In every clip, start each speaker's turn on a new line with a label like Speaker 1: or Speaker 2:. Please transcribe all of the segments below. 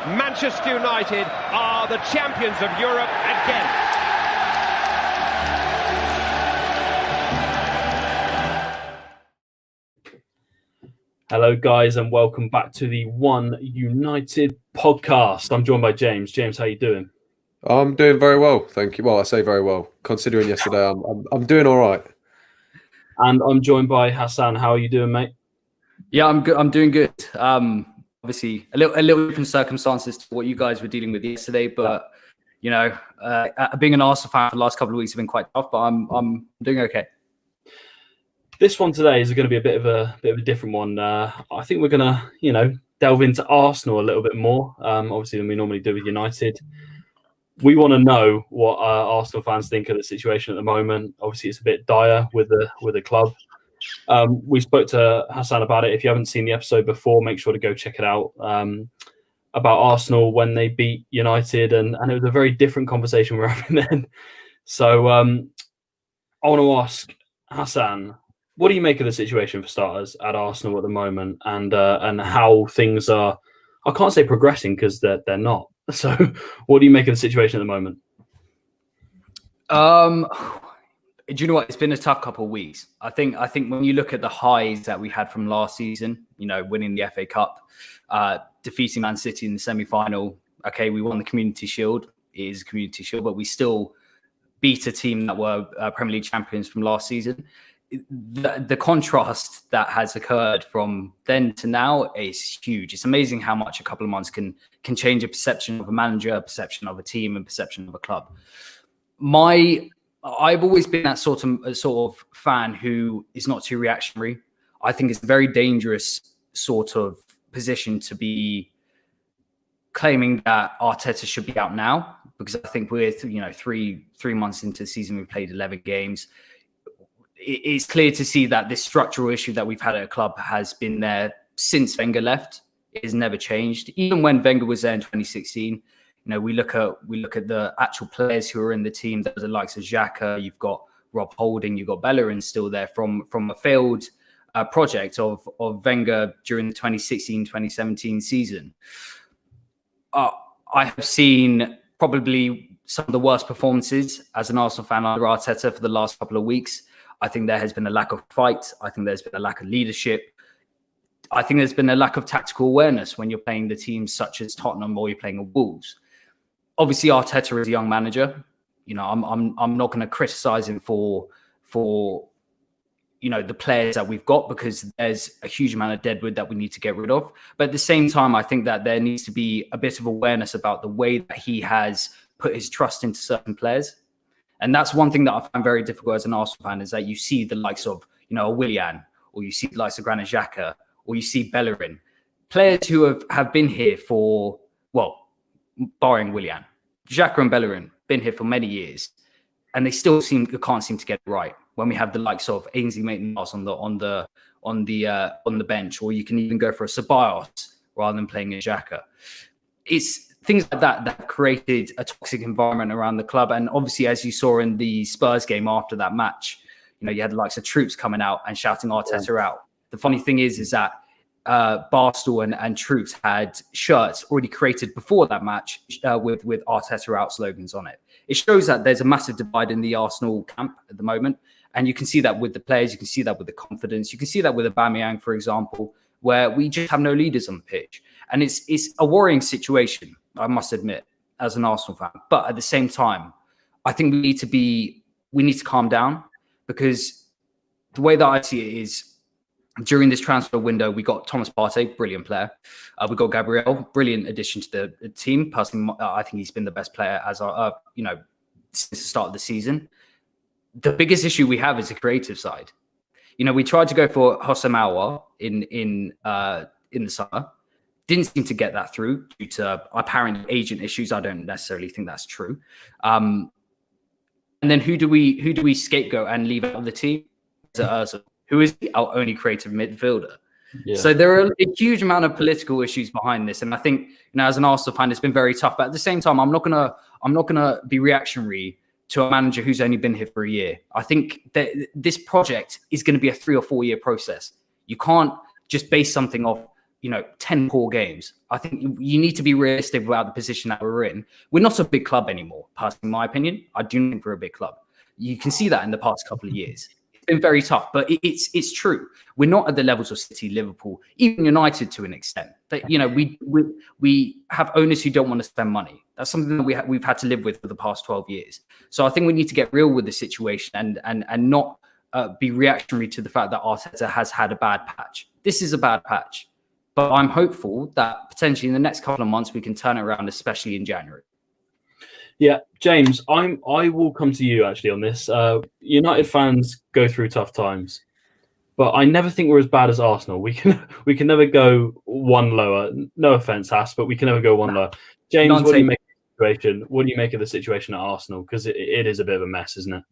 Speaker 1: Manchester United are the champions of Europe again.
Speaker 2: Hello, guys, and welcome back to the One United podcast. I'm joined by James. James, how you doing?
Speaker 3: I'm doing very well, thank you. Well, I say very well, considering yesterday. I'm doing all right.
Speaker 2: And I'm joined by Hassan. How are you doing, mate?
Speaker 4: Yeah, I'm good. I'm doing good. Obviously, a little different circumstances to what you guys were dealing with yesterday, but you know, being an Arsenal fan for the last couple of weeks have been quite tough. But I'm doing okay.
Speaker 2: This one today is going to be a bit of a different one. I think we're going to, delve into Arsenal a little bit more, obviously, than we normally do with United. We want to know what Arsenal fans think of the situation at the moment. Obviously, it's a bit dire with the club. We spoke to Hassan about it. If you haven't seen the episode before, make sure to go check it out. About Arsenal when they beat United, and it was a very different conversation we were having then. So I want to ask Hassan, what do you make of the situation for starters at Arsenal at the moment, and how things are? I can't say progressing because they're not. So, what do you make of the situation at the moment?
Speaker 4: Do you know what? It's been a tough couple of weeks. I think when you look at the highs that we had from last season, winning the FA Cup, defeating Man City in the semi-final. Okay, we won the Community Shield. It is a Community Shield, but we still beat a team that were Premier League champions from last season. The contrast that has occurred from then to now is huge. It's amazing how much a couple of months can change a perception of a manager, a perception of a team, and perception of a club. I've always been that sort of fan who is not too reactionary. I think it's a very dangerous sort of position to be claiming that Arteta should be out now, because I think we're 3 months into the season, we've played 11 games. It's clear to see that this structural issue that we've had at a club has been there since Wenger left. It has never changed. Even when Wenger was there in 2016, we look at the actual players who are in the team. There's the likes of Xhaka, you've got Rob Holding, you've got Bellerin still there from a failed project of Wenger during the 2016-2017 season. I have seen probably some of the worst performances as an Arsenal fan under Arteta for the last couple of weeks. I think there has been a lack of fight. I think there's been a lack of leadership. I think there's been a lack of tactical awareness when you're playing the teams such as Tottenham or you're playing Wolves. Obviously, Arteta is a young manager. I'm not going to criticize him for the players that we've got, because there's a huge amount of deadwood that we need to get rid of. But at the same time, I think that there needs to be a bit of awareness about the way that he has put his trust into certain players. And that's one thing that I find very difficult as an Arsenal fan, is that you see the likes of, a Willian, or you see the likes of Granit Xhaka, or you see Bellerin, players who have been here for, barring Willian, Xhaka and Bellerin, been here for many years, and they still can't seem to get it right. When we have the likes of Ainsley Maitland-Niles on the bench, or you can even go for a Ceballos rather than playing a Xhaka. It's things like that have created a toxic environment around the club. And obviously, as you saw in the Spurs game after that match, you had the likes of Troops coming out and shouting Arteta out. The funny thing is that Barstool and Troops had shirts already created before that match with Arteta out slogans on it. It shows that there's a massive divide in the Arsenal camp at the moment. And you can see that with the players, you can see that with the confidence, you can see that with Aubameyang, for example, where we just have no leaders on the pitch. And it's a worrying situation, I must admit, as an Arsenal fan. But at the same time, I think we need to calm down, because the way that I see it is, during this transfer window, we got Thomas Partey, brilliant player. We got Gabriel, brilliant addition to the team. Personally, I think he's been the best player since the start of the season. The biggest issue we have is the creative side. We tried to go for Houssem Aouar in the summer. Didn't seem to get that through due to apparent agent issues. I don't necessarily think that's true. And then who do we scapegoat and leave out of the team? Ozil, who is our only creative midfielder. Yeah. So there are a huge amount of political issues behind this, and I think as an Arsenal fan, it's been very tough. But at the same time, I'm not gonna be reactionary to a manager who's only been here for a year. I think that this project is going to be a 3 or 4 year process. You can't just base something off 10 poor games. I think you need to be realistic about the position that we're in. We're not a big club anymore, personally, in my opinion. I do think we're a big club. You can see that in the past couple of years. It's been very tough, but it's true. We're not at the levels of City, Liverpool, even United to an extent. That we have owners who don't want to spend money. That's something that we've had to live with for the past 12 years. So I think we need to get real with the situation and not be reactionary to the fact that Arteta has had a bad patch. This is a bad patch. But I'm hopeful that potentially in the next couple of months we can turn it around, especially in January.
Speaker 2: Yeah, James, I will come to you actually on this. United fans go through tough times, but I never think we're as bad as Arsenal. We can never go one lower. No offense, Haas, but we can never go one lower. James, what do you make of the situation? What do you make of the situation at Arsenal? Because it is a bit of a mess, isn't it?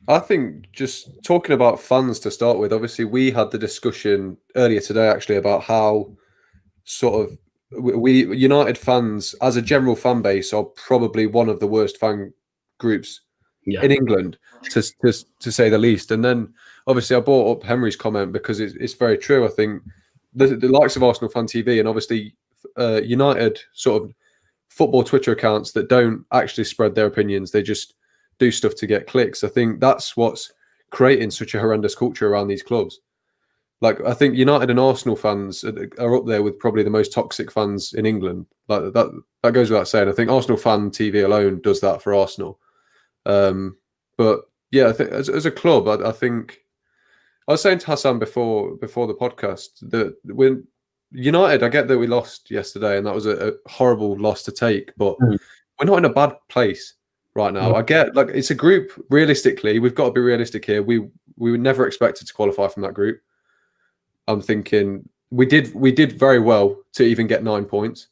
Speaker 3: I think just talking about fans to start with, obviously we had the discussion earlier today actually about how sort of we United fans as a general fan base are probably one of the worst fan groups in England to say the least. And then obviously I brought up Henry's comment because it's very true. I think the likes of Arsenal Fan TV and obviously United sort of football Twitter accounts that don't actually spread their opinions, they just do stuff to get clicks. I think that's what's creating such a horrendous culture around these clubs. Like, I think United and Arsenal fans are up there with probably the most toxic fans in England. Like that goes without saying. I think Arsenal Fan TV alone does that for Arsenal. But yeah, I think as a club, I think I was saying to Hassan before the podcast that when United, I get that we lost yesterday and that was a horrible loss to take, but we're not in a bad place right now. I get like it's a group. Realistically, we've got to be realistic here. We were never expected to qualify from that group. I'm thinking we did very well to even get 9 points.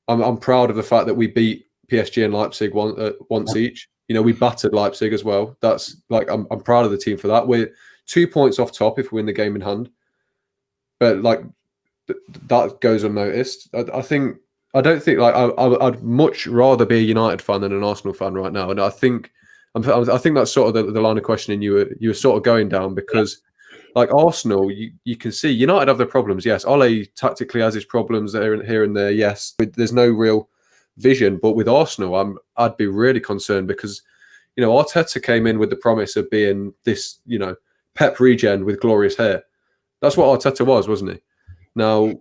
Speaker 3: I'm proud of the fact that we beat PSG and Leipzig once each. We battered Leipzig as well. That's like I'm proud of the team for that. We're 2 points off top if we win the game in hand, but like that goes unnoticed. I don't think like I'd much rather be a United fan than an Arsenal fan right now, and I think that's sort of the line of questioning you were sort of going down because. Like Arsenal, you can see United have their problems. Yes, Ole tactically has his problems here and there. Yes, there's no real vision. But with Arsenal, I'd be really concerned because, Arteta came in with the promise of being this, Pep regen with glorious hair. That's what Arteta was, wasn't he? Now,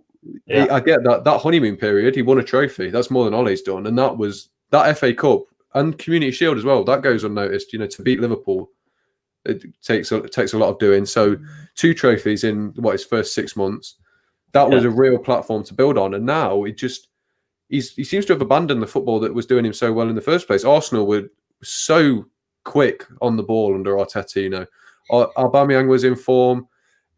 Speaker 3: I get that honeymoon period. He won a trophy. That's more than Ole's done, and that was that FA Cup and Community Shield as well. That goes unnoticed. To beat Liverpool. It takes a lot of doing. So 2 trophies in his first 6 months. That was a real platform to build on. And now he seems to have abandoned the football that was doing him so well in the first place. Arsenal were so quick on the ball under Arteta. Aubameyang was in form.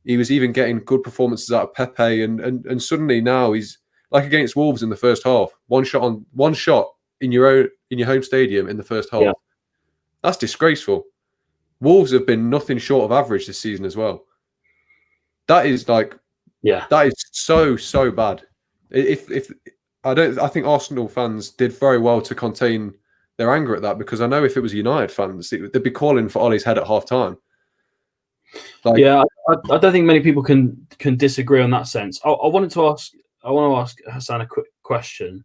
Speaker 3: He was even getting good performances out of Pepe, and suddenly now he's like against Wolves in the first half. One shot in your home stadium in the first half. Yeah. That's disgraceful. Wolves have been nothing short of average this season as well. That is that is so bad. I think Arsenal fans did very well to contain their anger at that because I know if it was United fans, they'd be calling for Ole's head at half time.
Speaker 2: I don't think many people can disagree on that sense. I want to ask Hassan a quick question.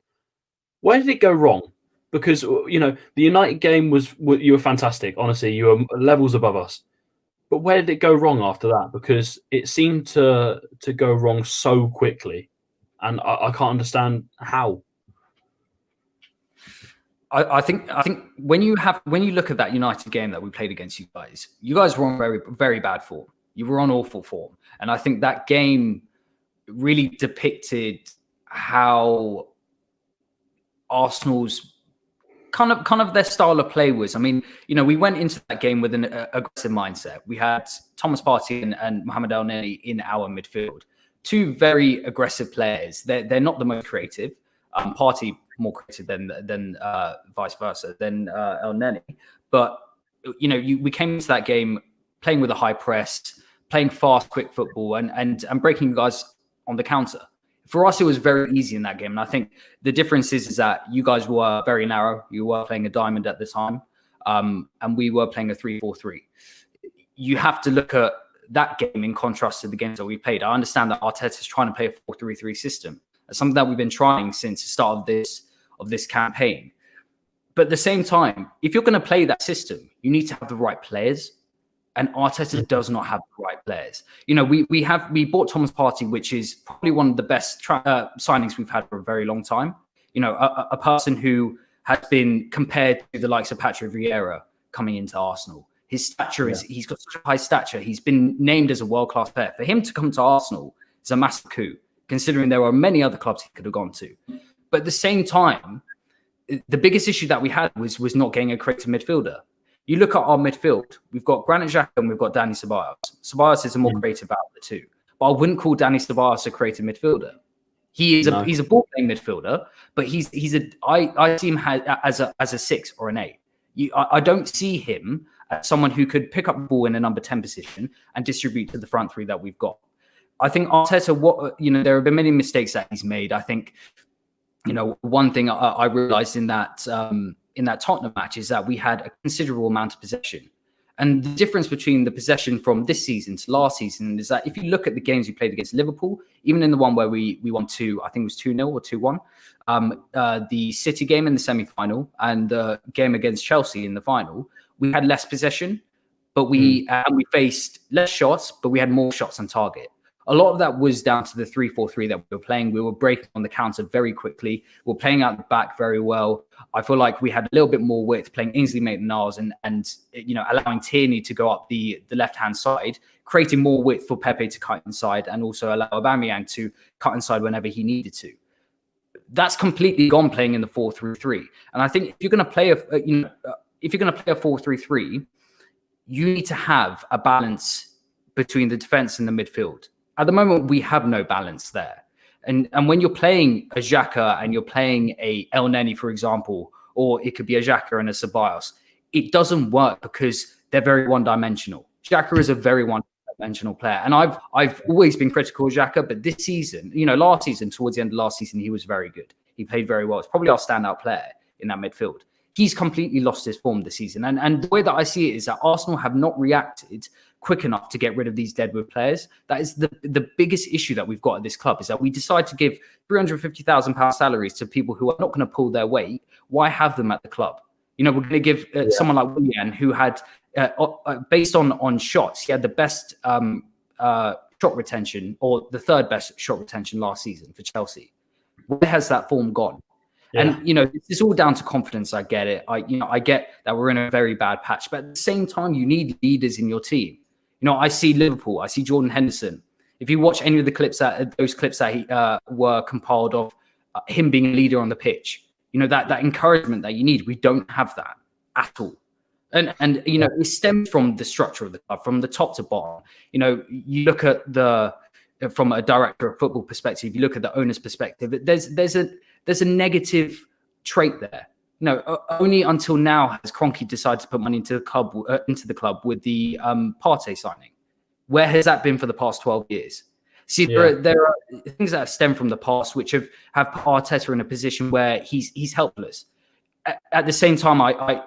Speaker 2: Where did it go wrong? Because, the United game you were fantastic. Honestly, you were levels above us. But where did it go wrong after that? Because it seemed to go wrong so quickly. And I can't understand how.
Speaker 4: I think when you look at that United game that we played against you guys were on very, very bad form. You were on awful form. And I think that game really depicted how Arsenal's kind of their style of play was. I mean, we went into that game with an aggressive mindset. We had Thomas Partey and Mohamed Elneny in our midfield. 2 very aggressive players. They're not the most creative. Partey more creative than vice versa than Elneny. But we came into that game playing with a high press, playing fast, quick football, and breaking guys on the counter. For us, it was very easy in that game. And I think the difference is that you guys were very narrow. You were playing a diamond at the time, and we were playing a 3-4-3. You have to look at that game in contrast to the games that we played. I understand that Arteta is trying to play a 4-3-3 system. That's something that we've been trying since the start of this campaign. But at the same time, if you're going to play that system, you need to have the right players. And Arteta does not have the right players. You know, we bought Thomas Partey, which is probably one of the best signings we've had for a very long time. You know, a person who has been compared to the likes of Patrick Vieira coming into Arsenal. His stature he's got such a high stature. He's been named as a world-class player. For him to come to Arsenal is a massive coup, considering there are many other clubs he could have gone to. But at the same time, the biggest issue that we had was not getting a creative midfielder. You look at our midfield, we've got Granit Xhaka and we've got Dani Ceballos. Ceballos is a more creative out of the two, but I wouldn't call Dani Ceballos a creative midfielder. He's a ball-playing midfielder, but I see him as a 6 or an 8. I don't see him as someone who could pick up the ball in a number 10 position and distribute to the front three that we've got. I think Arteta, there have been many mistakes that he's made. I think, one thing I realized in that Tottenham match is that we had a considerable amount of possession. And the difference between the possession from this season to last season is that if you look at the games we played against Liverpool, even in the one where we won 2, I think it was 2-0 or 2-1, the City game in the semi-final and the game against Chelsea in the final, we had less possession, but we faced less shots, but we had more shots on target. A lot of that was down to the 3-4-3 that we were playing. We were breaking on the counter very quickly. We were playing out the back very well. I feel like we had a little bit more width, playing Ainsley Maitland-Niles and allowing Tierney to go up the left-hand side, creating more width for Pepe to cut inside and also allow Aubameyang to cut inside whenever he needed to. That's completely gone playing in the 4-3-3. And I think if you're going to play a 4-3-3, you need to have a balance between the defense and the midfield. At the moment, we have no balance there. And when you're playing a Xhaka and you're playing a El Neni, for example, or it could be a Xhaka and a Ceballos, it doesn't work because they're very one-dimensional. Xhaka is a very one-dimensional player. And I've always been critical of Xhaka, but this season, last season, towards the end of last season, he was very good. He played very well. It's probably our standout player in that midfield. He's completely lost his form this season. And the way that I see it is that Arsenal have not reacted quick enough to get rid of these deadwood players. That is the biggest issue that we've got at this club, is that we decide to give £350,000 salaries to people who are not going to pull their weight. Why have them at the club? We're going to give someone like Willian, who had, based on shots, he had the best shot retention, or the third best shot retention last season for Chelsea. Where has that form gone? Yeah. And, it's all down to confidence. I get it. I get that we're in a very bad patch, but at the same time, you need leaders in your team. I see Liverpool. I see Jordan Henderson. If you watch any of the clips those clips that were compiled of him being a leader on the pitch, that encouragement that you need, we don't have that at all. And it stems from the structure of the club, from the top to bottom. You look at from a director of football perspective, you look at the owner's perspective, there's a negative trait there. Only until now has Kroenke decided to put money into the club with the Partey signing. Where has that been for the past 12 years? See, there are things that stem from the past which have Arteta in a position where he's helpless. At the same time,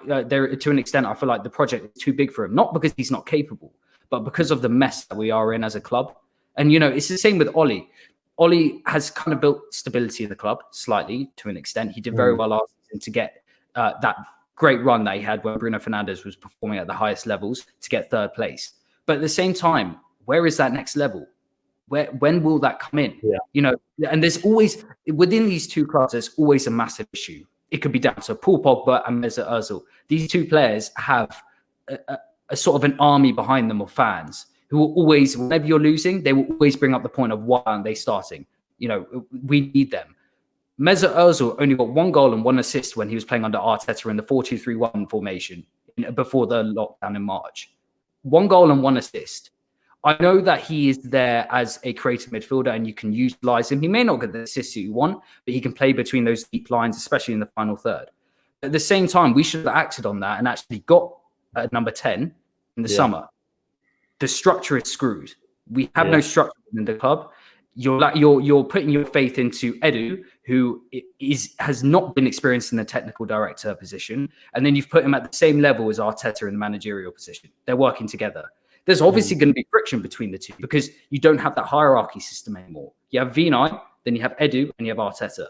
Speaker 4: there to an extent, I feel like the project is too big for him, not because he's not capable, but because of the mess that we are in as a club. And it's the same with Ollie. Ollie has kind of built stability in the club slightly to an extent. He did very well last season to get that great run that he had when Bruno Fernandes was performing at the highest levels to get third place. But at the same time, where is that next level? When will that come in? Yeah. And there's always, within these two clubs, there's always a massive issue. It could be down to Paul Pogba and Mesut Ozil. These two players have a sort of an army behind them of fans who will always, whenever you're losing, they will always bring up the point of why aren't they starting? We need them. Mesut Ozil only got 1 goal and 1 assist when he was playing under Arteta in the 4-2-3-1 formation before the lockdown in March. 1 goal and 1 assist. I know that he is there as a creative midfielder and you can utilize him. He may not get the assists that you want, but he can play between those deep lines, especially in the final third. At the same time, we should have acted on that and actually got number 10 in the summer. The structure is screwed. We have no structure in the club. You're putting your faith into Edu, who has not been experienced in the technical director position, and then you've put him at the same level as Arteta in the managerial position. They're working together. There's obviously going to be friction between the two because you don't have that hierarchy system anymore. You have Vinay, then you have Edu, and you have Arteta.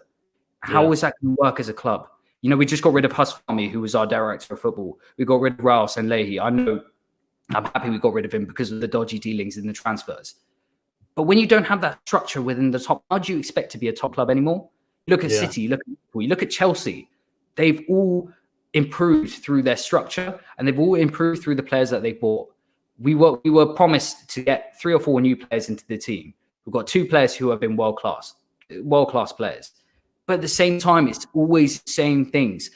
Speaker 4: How is that going to work as a club? You know, we just got rid of Hus Fahmy, who was our director of football. We got rid of Raul Sanlehi. I know I'm happy we got rid of him because of the dodgy dealings in the transfers. But when you don't have that structure within the top, how do you expect to be a top club anymore? You look at City, you look at Liverpool, you look at Chelsea. They've all improved through their structure and they've all improved through the players that they bought. We were promised to get 3 or 4 new players into the team. We've got 2 players who have been world class players. But at the same time, it's always the same things.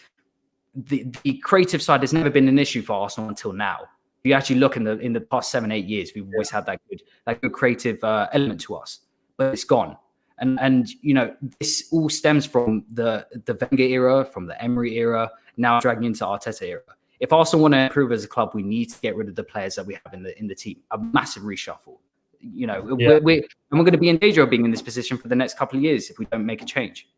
Speaker 4: The creative side has never been an issue for Arsenal until now. If you actually look in the past 7-8 years, we've always had that good creative element to us, but it's gone. And you know, this all stems from the Wenger era, from the Emery era, now dragging into Arteta era. If Arsenal want to improve as a club, we need to get rid of the players that we have in the team. A massive reshuffle. You know, we're going to be in danger of being in this position for the next couple of years if we don't make a change.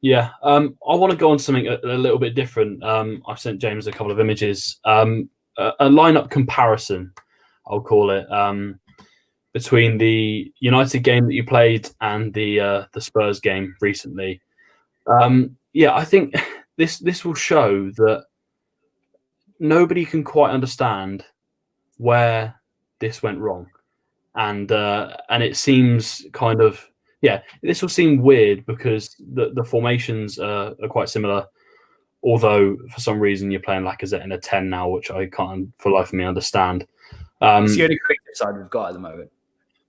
Speaker 2: Yeah, I want to go on something a little bit different. I've sent James a couple of images. A lineup comparison, I'll call it, between the United game that you played and the Spurs game recently. I think this will show that nobody can quite understand where this went wrong, and it seems kind of this will seem weird because the formations are quite similar. Although for some reason you're playing Lacazette in a 10 now, which I can't for the life of me understand.
Speaker 4: It's the only creative side we've got at the moment.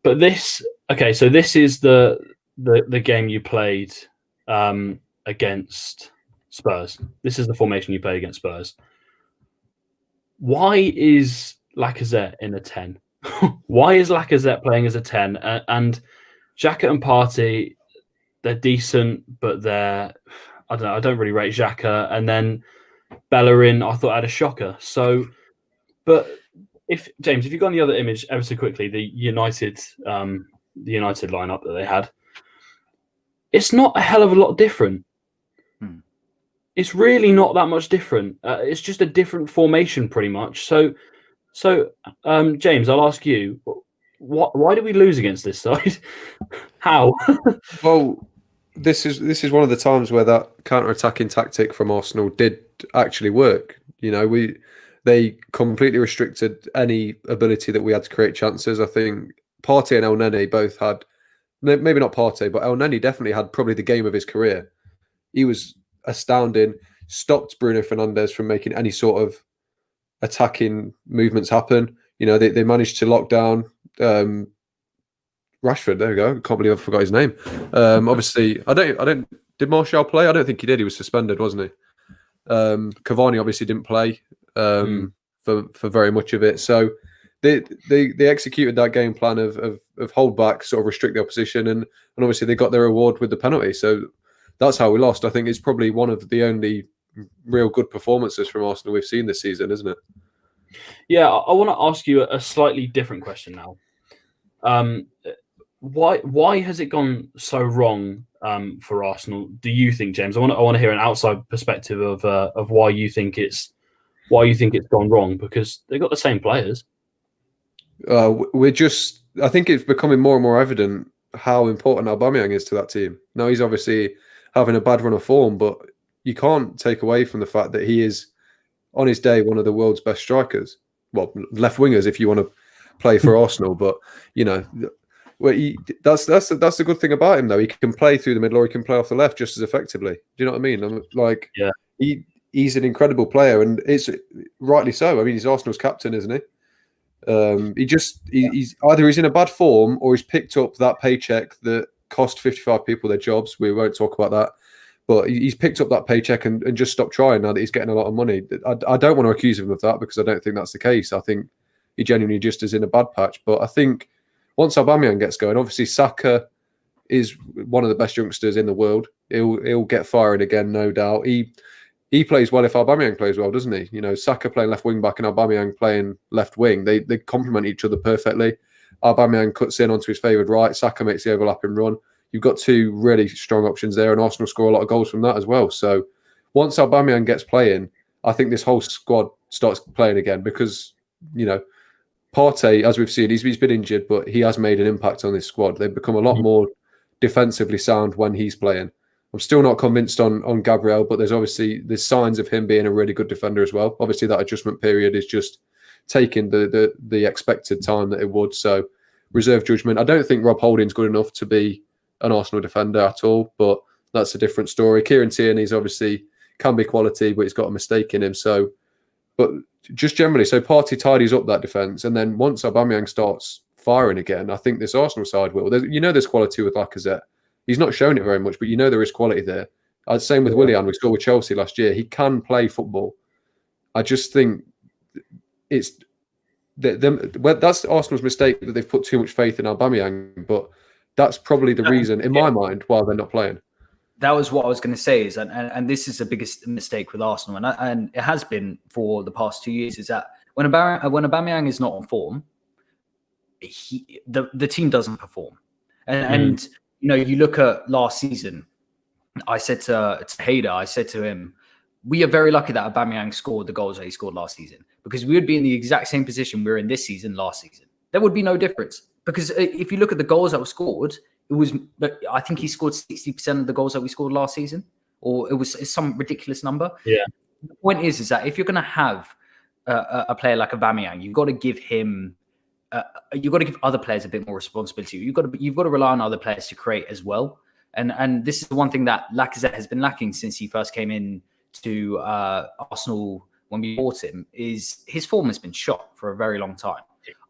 Speaker 2: But this is the game you played against Spurs. This is the formation you played against Spurs. Why is Lacazette in a 10? Why is Lacazette playing as a 10? And Xhaka and Partey, they're decent, but I don't know. I don't really rate Xhaka, and then Bellerin, I thought had a shocker. So, but if you go on the other image ever so quickly, the United lineup that they had, it's not a hell of a lot different. It's really not that much different. It's just a different formation, pretty much. So, James, I'll ask you, why did we lose against this side? How?
Speaker 3: Well, this is one of the times where that counter-attacking tactic from Arsenal did actually work. You know, they completely restricted any ability that we had to create chances. I think Partey and El Neni both had, maybe not Partey, but El Neni definitely had probably the game of his career. He was astounding, stopped Bruno Fernandes from making any sort of attacking movements happen. You know, they managed to lock down Rashford. There we go. Can't believe I forgot his name. Obviously, I don't. Did Martial play? I don't think he did. He was suspended, wasn't he? Cavani obviously didn't play for very much of it. So they executed that game plan of hold back, sort of restrict the opposition, and obviously they got their reward with the penalty. So that's how we lost. I think it's probably one of the only real good performances from Arsenal we've seen this season, isn't it?
Speaker 2: Yeah, I want to ask you a slightly different question now. Why has it gone so wrong for Arsenal? Do you think, James? I want to hear an outside perspective of why you think it's gone wrong, because they've got the same players.
Speaker 3: I think it's becoming more and more evident how important Aubameyang is to that team. Now he's obviously having a bad run of form, but you can't take away from the fact that he is, on his day, one of the world's best strikers. Well, left wingers if you want to play for Arsenal, but you know, that's the good thing about him though. He can play through the middle or he can play off the left just as effectively. Do you know what I mean? He's an incredible player, and it's rightly so. I mean, he's Arsenal's captain, isn't he? He's either he's in a bad form or he's picked up that paycheck that cost 55 people their jobs. We won't talk about that. But he's picked up that paycheck and just stopped trying now that he's getting a lot of money. I don't want to accuse him of that because I don't think that's the case. I think he genuinely just is in a bad patch. But I think once Aubameyang gets going, obviously Saka is one of the best youngsters in the world. He'll get firing again, no doubt. He plays well if Aubameyang plays well, doesn't he? You know, Saka playing left wing back and Aubameyang playing left wing. They complement each other perfectly. Aubameyang cuts in onto his favoured right. Saka makes the overlapping run. You've got two really strong options there, and Arsenal score a lot of goals from that as well. So once Aubameyang gets playing, I think this whole squad starts playing again because, you know, Partey, as we've seen, he's been injured, but he has made an impact on this squad. They've become a lot more defensively sound when he's playing. I'm still not convinced on Gabriel, but there's signs of him being a really good defender as well. Obviously, that adjustment period is just taking the expected time that it would. So reserve judgment. I don't think Rob Holding's good enough to be an Arsenal defender at all, but that's a different story. Kieran Tierney's obviously can be quality, but he's got a mistake in him. So, but just generally, so Partey tidies up that defence, and then once Aubameyang starts firing again, I think this Arsenal side will. There's quality with Lacazette. He's not shown it very much, but there is quality there. Same with Willian. We saw with Chelsea last year. He can play football. I just think it's that's Arsenal's mistake that they've put too much faith in Aubameyang, but that's probably the reason, in my mind, why they're not playing.
Speaker 4: That was what I was going to say, is and this is the biggest mistake with Arsenal, and it has been for the past 2 years, is that when Aubameyang is not on form, the team doesn't perform. And you look at last season, I said to Hader, I said to him, we are very lucky that Aubameyang scored the goals that he scored last season, because we would be in the exact same position we were in this season last season. There would be no difference, because if you look at the goals that were scored, I think he scored 60% of the goals that we scored last season, or it's some ridiculous number.
Speaker 2: Yeah.
Speaker 4: The point is that if you're going to have a player like Aubameyang, you've got to give him, you've got to give other players a bit more responsibility. You've got to rely on other players to create as well. And this is the one thing that Lacazette has been lacking since he first came in to Arsenal when we bought him, is his form has been shot for a very long time.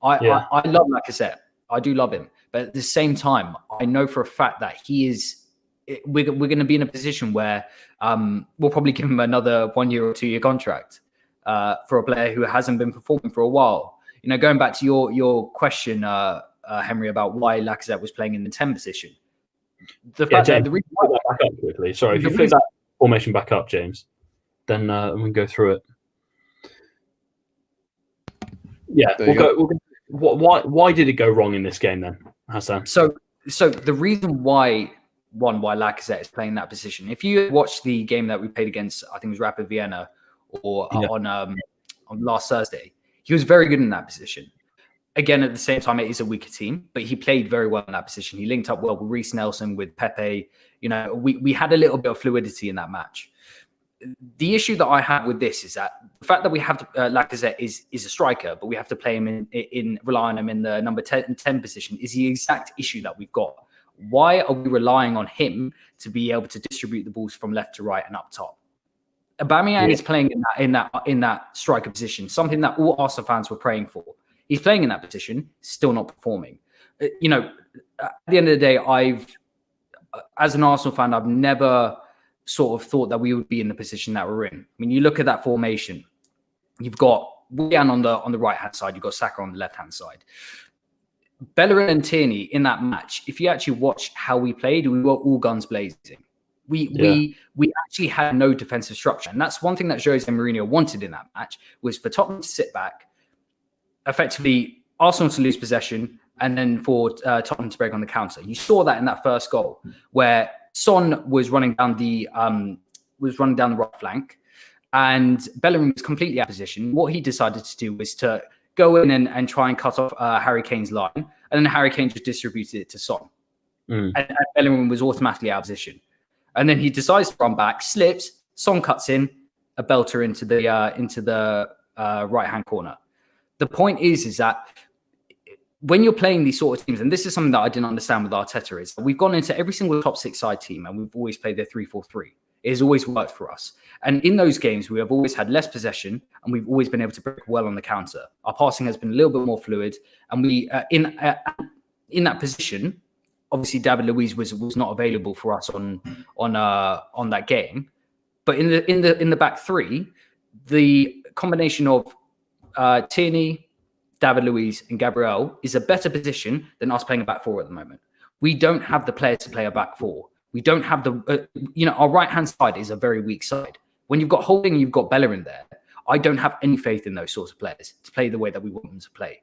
Speaker 4: I love Lacazette. I do love him. But at the same time, I know for a fact that we're going to be in a position where we'll probably give him another 1 year or 2 year contract for a player who hasn't been performing for a while. Going back to your question, Henry, about why Lacazette was playing in the 10 position. The fact that the reason why
Speaker 2: back up quickly. Sorry, if you flip that formation back up, James, then we can go through it. Yeah, we'll go. Why did it go wrong in this game then, Hassan?
Speaker 4: So the reason why Lacazette is playing that position, if you watch the game that we played against, I think it was Rapid Vienna, or on last Thursday, he was very good in that position. Again, at the same time, it is a weaker team, but he played very well in that position. He linked up well with Reece Nelson, with Pepe. We had a little bit of fluidity in that match. The issue that I have with this is that the fact that we have Lacazette is a striker, but we have to play him in rely on him in the number 10 position is the exact issue that we've got. Why are we relying on him to be able to distribute the balls from left to right and up top? Aubameyang is playing in that striker position, something that all Arsenal fans were praying for. He's playing in that position, still not performing. At the end of the day, as an Arsenal fan, I've never sort of thought that we would be in the position that we're in. I mean, you look at that formation, you've got Willian on the right-hand side, you've got Saka on the left-hand side. Bellerin and Tierney in that match, if you actually watch how we played, we were all guns blazing. We actually had no defensive structure. And that's one thing that Jose Mourinho wanted in that match, was for Tottenham to sit back, effectively Arsenal to lose possession, and then for Tottenham to break on the counter. You saw that in that first goal, where Son was running down the right flank, and Bellerin was completely out of position. What he decided to do was to go in and try and cut off Harry Kane's line, and then Harry Kane just distributed it to Son, and Bellerin was automatically out of position. And then he decides to run back, slips, Son cuts in, a belter into the right hand corner. The point is that when you're playing these sort of teams, and this is something that I didn't understand with Arteta, is we've gone into every single top 6 side team and we've always played their 3-4-3. It has always worked for us. And in those games, we have always had less possession and we've always been able to break well on the counter. Our passing has been a little bit more fluid. And we, in that position, obviously David Luiz was not available for us on that game. But in the back three, the combination of Tierney, David Luiz and Gabriel is a better position than us playing a back four at the moment. We don't have the players to play a back four. We don't have our right-hand side is a very weak side. When you've got Holding, you've got Bellerin there. I don't have any faith in those sorts of players to play the way that we want them to play.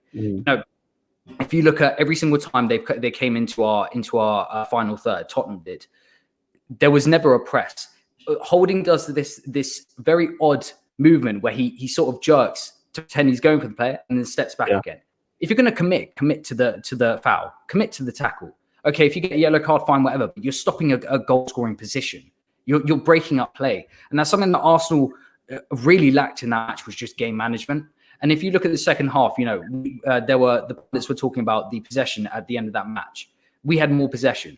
Speaker 4: If you look at every single time they came into our final third, Tottenham did, there was never a press. Holding does this very odd movement where he sort of jerks to pretend he's going for the player and then steps back again. If you're going to commit to the foul, commit to the tackle. Okay, if you get a yellow card, fine, whatever. But you're stopping a goal scoring position. You're breaking up play, and that's something that Arsenal really lacked in that match, was just game management. And if you look at the second half, there were the pundits were talking about the possession at the end of that match. We had more possession,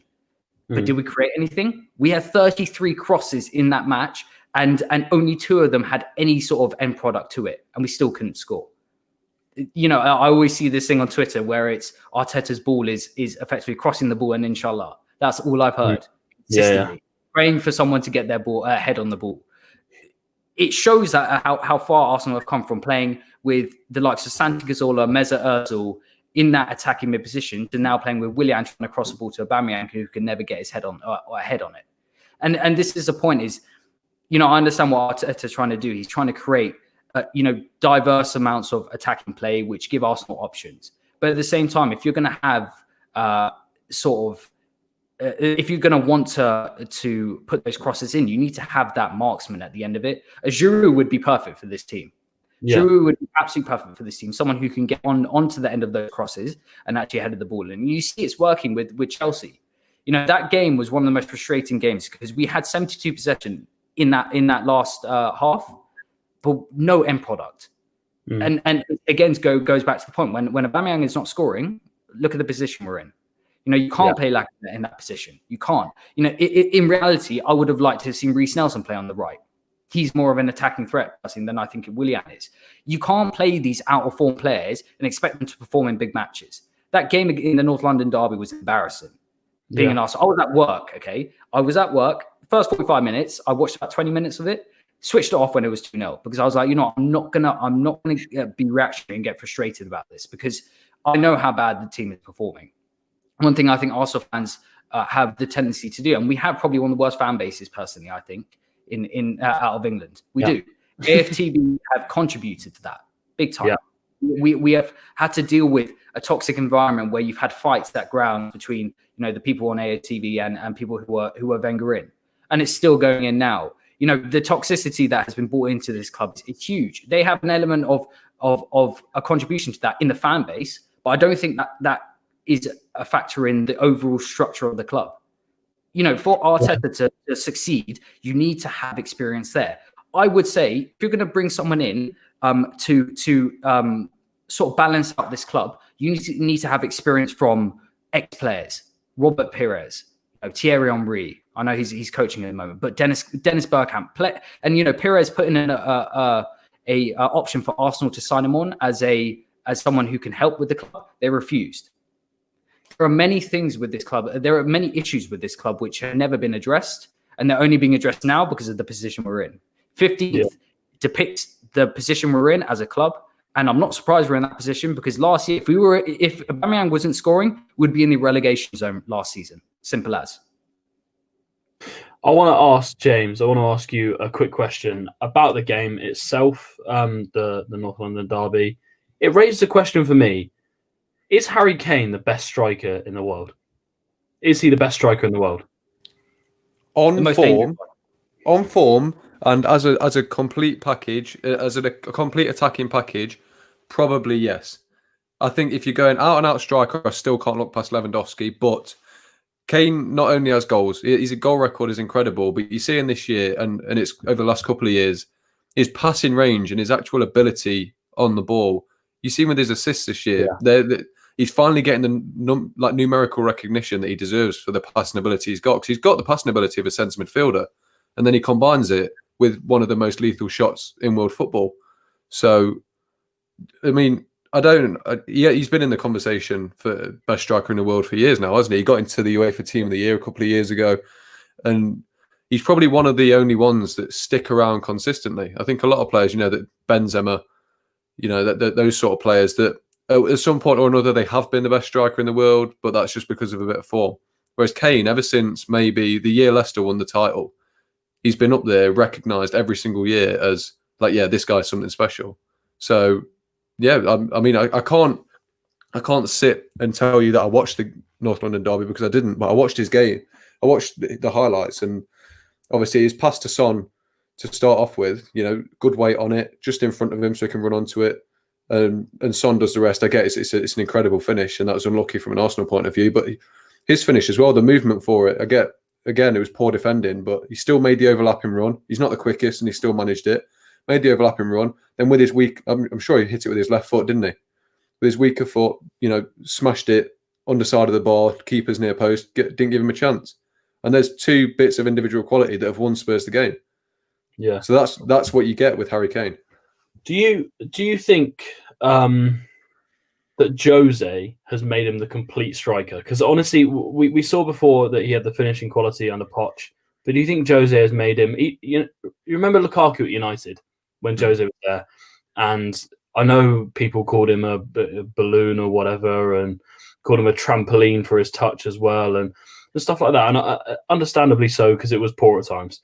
Speaker 4: but did we create anything? We had 33 crosses in that match, and only 2 of them had any sort of end product to it, and we still couldn't score. I always see this thing on Twitter where it's Arteta's ball is effectively crossing the ball, and inshallah, that's all I've heard consistently. Praying for someone to get their ball head on the ball. It shows that how far Arsenal have come from playing with the likes of Santi Cazorla, Mesut Ozil in that attacking mid position to now playing with Willian trying to cross the ball to Aubameyang, who can never get his head on it. And this is the point: is I understand what Arteta's trying to do. He's trying to create diverse amounts of attacking play which give Arsenal options. But at the same time, if you're going to have if you're going to want to put those crosses in, you need to have that marksman at the end of it. A Giroud would be perfect for this team. Yeah. Giroud would be absolutely perfect for this team. Someone who can get onto the end of those crosses and actually head of the ball. And you see it's working with Chelsea. That game was one of the most frustrating games because we had 72 possession in that last half, but no end product. And again, goes back to the point when Aubameyang is not scoring, look at the position we're in. You can't play like in that position. You can't. In reality, I would have liked to have seen Reece Nelson play on the right. He's more of an attacking threat than I think Willian is. You can't play these out of form players and expect them to perform in big matches. That game in the North London derby was embarrassing. Being an Arsenal, I was at work. Okay, I was at work. First 45 minutes, I watched about 20 minutes of it. Switched it off when it was 2-0 because I was like, I'm not gonna be reactionary and get frustrated about this because I know how bad the team is performing. One thing I think Arsenal fans have the tendency to do, and we have probably one of the worst fan bases personally, I think, in out of England. We do. AFTV have contributed to that big time. Yeah. We have had to deal with a toxic environment where you've had fights at ground between the people on AFTV and people who are Wenger in, and it's still going in now. The toxicity that has been brought into this club is huge. They have an element of a contribution to that in the fan base, but I don't think that is a factor in the overall structure of the club. For Arteta to succeed, you need to have experience there. I would say if you're going to bring someone in to sort of balance out this club, you need to have experience from ex-players, Robert Pires, Thierry Henry. I know he's coaching at the moment, but Dennis Bergkamp and Pires put in a option for Arsenal to sign him on as someone who can help with the club. They refused. There are many things with this club. There are many issues with this club which have never been addressed, and they're only being addressed now because of the position we're in. 15th depicts the position we're in as a club, and I'm not surprised we're in that position because last year, if Aubameyang wasn't scoring, we'd be in the relegation zone last season. Simple as.
Speaker 2: I want to ask James. I want to ask you a quick question about the game itself, the North London derby. It raised a question for me. Is Harry Kane the best striker in the world? Is he the best striker in the world?
Speaker 3: On form, and as a complete package, as a complete attacking package, probably yes. I think if you're going out and out striker, I still can't look past Lewandowski. But Kane not only has goals, his goal record is incredible. But you see in this year, and it's over the last couple of years, his passing range and his actual ability on the ball. You see with his assists this year, he's finally getting the numerical recognition that he deserves for the passing ability he's got. Because he's got the passing ability of a centre midfielder, and then he combines it with one of the most lethal shots in world football. So, I mean, he's been in the conversation for best striker in the world for years now, hasn't he? He got into the UEFA Team of the Year a couple of years ago, and he's probably one of the only ones that stick around consistently. I think a lot of players, that Benzema, those sort of players that at some point or another they have been the best striker in the world, but that's just because of a bit of form. Whereas Kane, ever since maybe the year Leicester won the title, he's been up there, recognised every single year as this guy's something special. So, I mean, I can't sit and tell you that I watched the North London derby because I didn't, but I watched his game. I watched the highlights, and obviously his pass to Son to start off with, good weight on it, just in front of him so he can run onto it. and Son does the rest. I get it's an incredible finish, and that was unlucky from an Arsenal point of view. But his finish as well, the movement for it, I get. Again, it was poor defending, but he still made the overlapping run. He's not the quickest, and he still managed it. Made the overlapping run. Then with his weak, I'm sure he hit it with his left foot, didn't he? With his weaker foot, smashed it underside of the bar, keeper's near post, didn't give him a chance. And there's 2 bits of individual quality that have won Spurs the game.
Speaker 2: Yeah.
Speaker 3: So that's what you get with Harry Kane.
Speaker 2: Do you think that Jose has made him the complete striker? Because honestly, we saw before that he had the finishing quality under Poch. But do you think Jose has made him? You remember Lukaku at United when Jose was there, and I know people called him a balloon or whatever, and called him a trampoline for his touch as well, and stuff like that. And understandably so, because it was poor at times.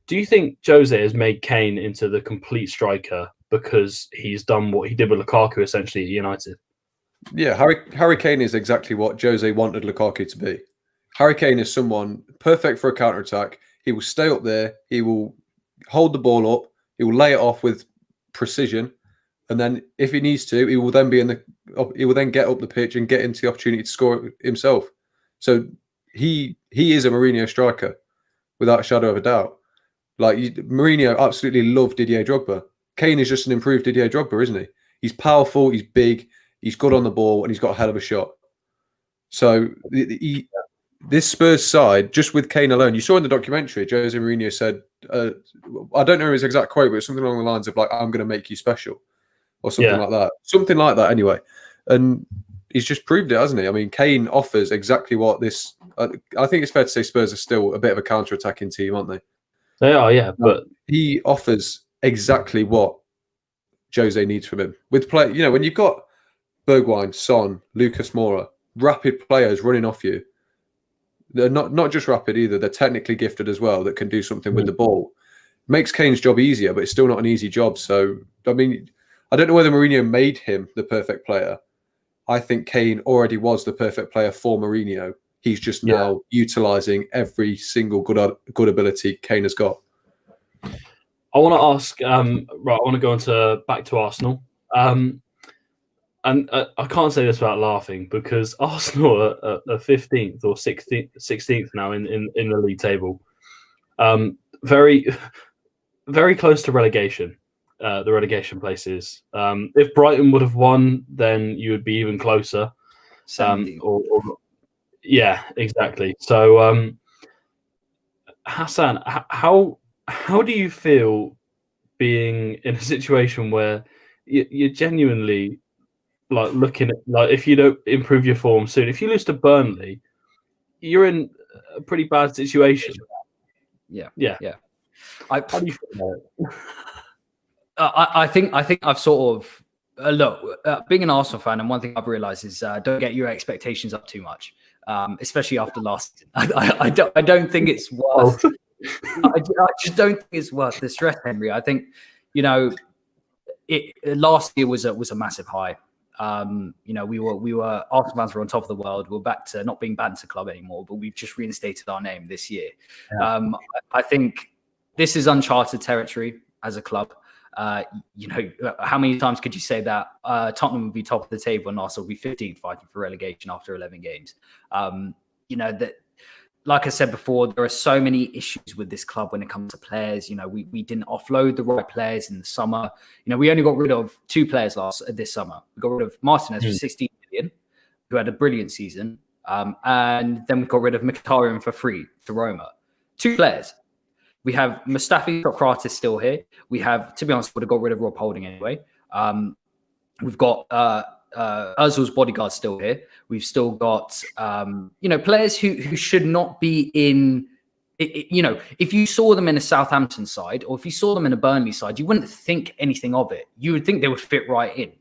Speaker 2: Do you think Jose has made Kane into the complete striker because he's done what he did with Lukaku essentially at United?
Speaker 3: Yeah, Harry Kane is exactly what Jose wanted Lukaku to be. Harry Kane is someone perfect for a counter-attack. He will stay up there. He will hold the ball up. He will lay it off with precision, and then if he needs to, he will then get up the pitch and get into the opportunity to score himself. So he is a Mourinho striker, without a shadow of a doubt. Like Mourinho absolutely loved Didier Drogba. Kane is just an improved Didier Drogba, isn't he? He's powerful. He's big. He's good on the ball, and he's got a hell of a shot. So this Spurs side, just with Kane alone, you saw in the documentary, Jose Mourinho said, I don't know his exact quote, but something along the lines of like, "I'm going to make you special," or something like that. Something like that, anyway. And he's just proved it, hasn't he? I mean, Kane offers exactly what this. I think it's fair to say Spurs are still a bit of a counter-attacking team, aren't they?
Speaker 2: They are, yeah. But
Speaker 3: he offers exactly what Jose needs from him. With play, when you've got Bergwijn, Son, Lucas Moura, rapid players running off you. They're not just rapid either. They're technically gifted as well that can do something with the ball. Makes Kane's job easier, but it's still not an easy job. So, I mean, I don't know whether Mourinho made him the perfect player. I think Kane already was the perfect player for Mourinho. He's just now utilising every single good ability Kane has got.
Speaker 2: I want to ask, I want to go back to Arsenal. And I can't say this without laughing because Arsenal are 15th or 16th now in the league table. Very, very close to relegation, the relegation places. If Brighton would have won, then you would be even closer. Yeah, exactly. So, Hassan, how do you feel being in a situation where you're genuinely like looking at, like, if you don't improve your form soon, if you lose to Burnley, you're in a pretty bad situation.
Speaker 4: Yeah.
Speaker 2: How do you feel about it?
Speaker 4: I think I've sort of look, being an Arsenal fan, and one thing I've realised is don't get your expectations up too much, especially after last season. I don't think it's worth. I just don't think it's worth the stress, Henry. I think last year was a massive high. We were Arsenal fans were on top of the world. We're back to not being Banter Club anymore, but we've just reinstated our name this year. Yeah. I think this is uncharted territory as a club. How many times could you say that Tottenham would be top of the table and Arsenal would be 15th fighting for relegation after 11 games? That, like I said before, there are so many issues with this club when it comes to players. We didn't offload the right players in the summer. We only got rid of 2 players this summer. We got rid of Martinez for 16 million, who had a brilliant season. And then we got rid of Mkhitaryan for free to Roma. 2 players. We have Mustafi Sokratis still here. We have, to be honest, would have got rid of Rob Holding anyway. We've got Ozil's bodyguard still here. We've still got players who should not be in. If you saw them in a Southampton side or if you saw them in a Burnley side, you wouldn't think anything of it. You would think they would fit right in.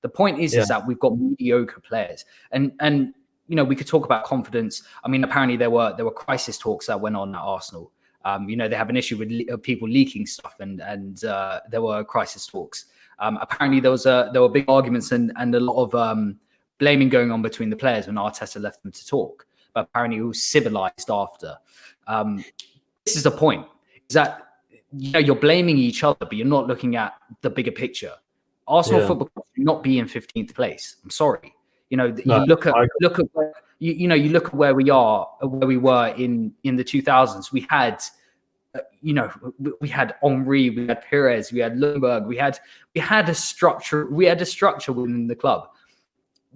Speaker 4: The point is that we've got mediocre players, and we could talk about confidence. I mean, apparently there were crisis talks that went on at Arsenal. They have an issue with people leaking stuff, and there were crisis talks. Apparently there were big arguments and a lot of blaming going on between the players when Arteta left them to talk. But apparently it was civilized after. This is the point: is that you're blaming each other, but you're not looking at the bigger picture. Arsenal Football Club not be in 15th place. I'm sorry. You know,
Speaker 2: No,
Speaker 4: you look at you look at where we were in the 2000s. We had we had Henry, we had Perez, we had Lundberg, we had a structure within the club.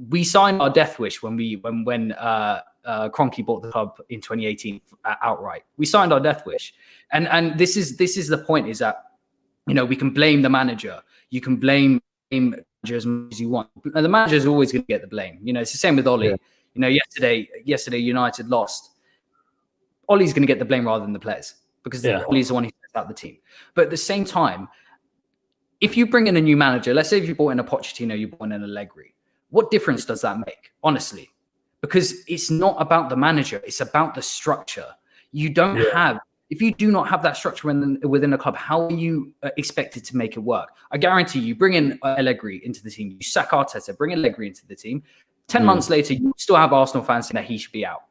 Speaker 4: We signed our death wish when Kroenke bought the club in 2018 outright. We signed our death wish, and this is the point: is that we can blame the manager. You can blame manager as much as you want. The manager is always going to get the blame. It's the same with Ollie. Yeah. Yesterday United lost. Ollie's going to get the blame rather than the players, because Ollie's the one who sets out the team. But at the same time, if you bring in a new manager, let's say if you brought in a Pochettino, you brought in an Allegri, what difference does that make, honestly? Because it's not about the manager, it's about the structure. You don't have, if you do not have that structure within a club, how are you expected to make it work? I guarantee you, bring in Allegri into the team, you sack Arteta, bring Allegri into the team, 10 months later, you still have Arsenal fans saying that he should be out.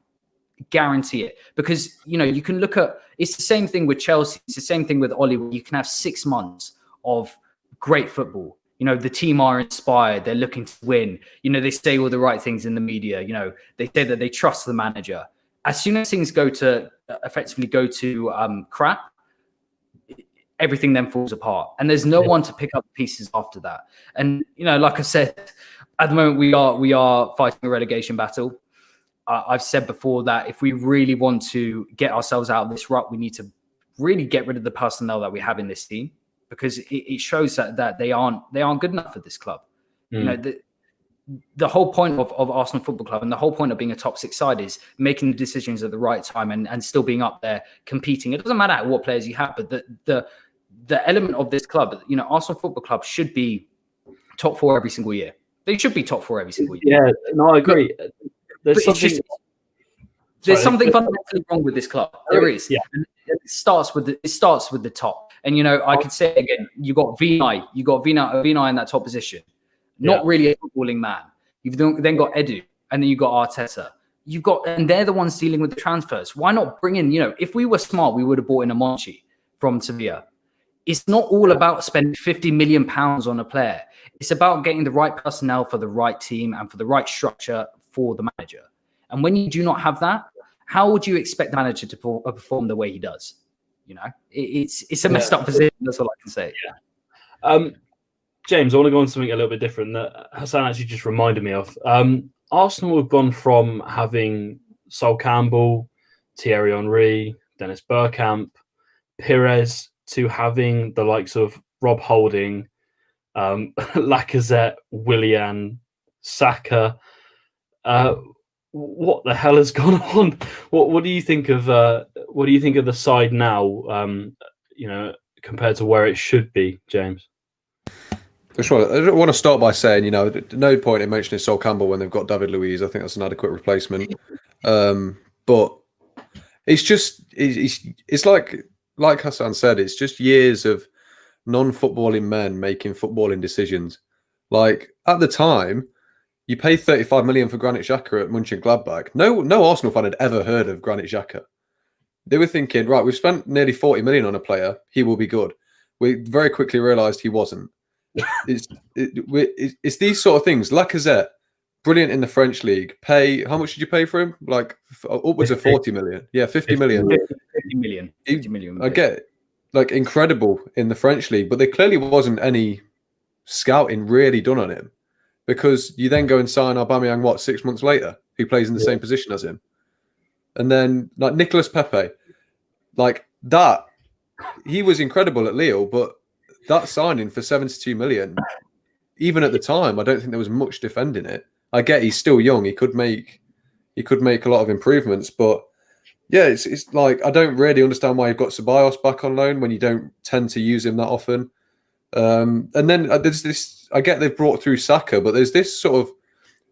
Speaker 4: Guarantee it. Because, you can look at, it's the same thing with Chelsea, it's the same thing with Ollie, where you can have 6 months of great football. The team are inspired. They're looking to win. They say all the right things in the media. They say that they trust the manager. As soon as things effectively go to crap, everything then falls apart. And there's no one to pick up the pieces after that. And, like I said, at the moment we are fighting a relegation battle. I've said before that if we really want to get ourselves out of this rut, we need to really get rid of the personnel that we have in this team, because it shows that they aren't good enough for this club. The whole point of Arsenal Football Club and the whole point of being a top 6 side is making the decisions at the right time and still being up there competing. It doesn't matter what players you have, but the element of this club, Arsenal Football Club should be top 4 every single year. They should be top 4 every single year.
Speaker 2: Yeah, no, I agree. There's
Speaker 4: something fundamentally wrong with this club. There is. Yeah. And it starts with the top. And I could say again, you got Vinay in that top position. Not really a footballing man. You've then got Edu, and then you got Arteta. And they're the ones dealing with the transfers. Why not bring in, if we were smart, we would have bought in a Monchi from Sevilla. It's not all about spending £50 million on a player. It's about getting the right personnel for the right team and for the right structure for the manager. And when you do not have that, how would you expect the manager to perform the way he does? It's a messed up position. That's all I can say.
Speaker 2: Yeah. James, I want to go on something a little bit different that Hassan actually just reminded me of. Arsenal have gone from having Sol Campbell, Thierry Henry, Dennis Bergkamp, Perez, to having the likes of Rob Holding, Lacazette, Willian, Saka. What the hell has gone on? What do you think of the side now? Compared to where it should be, James.
Speaker 3: For sure. I want to start by saying, no point in mentioning Sol Campbell when they've got David Luiz. I think that's an adequate replacement. But it's just it's like Hassan said, it's just years of non-footballing men making footballing decisions. Like at the time, you pay 35 million for Granit Xhaka at Mönchengladbach. No Arsenal fan had ever heard of Granit Xhaka. They were thinking, right, we've spent nearly 40 million on a player. He will be good. We very quickly realised he wasn't. It's these sort of things. Lacazette, brilliant in the French league. How much did you pay for him? Like upwards of 40 million. Yeah, 50 million.
Speaker 4: 50 million.
Speaker 3: I get it. Like incredible in the French league, but there clearly wasn't any scouting really done on him, because you then go and sign Aubameyang 6 months later, who plays in the same position as him, and then like Nicolas Pepe, like that, he was incredible at Lille, but that signing for 72 million, even at the time, I don't think there was much defending it. I get he's still young; he could make a lot of improvements, but yeah, it's like I don't really understand why you've got Ceballos back on loan when you don't tend to use him that often. And then there's this. I get they've brought through Saka, but there's this sort of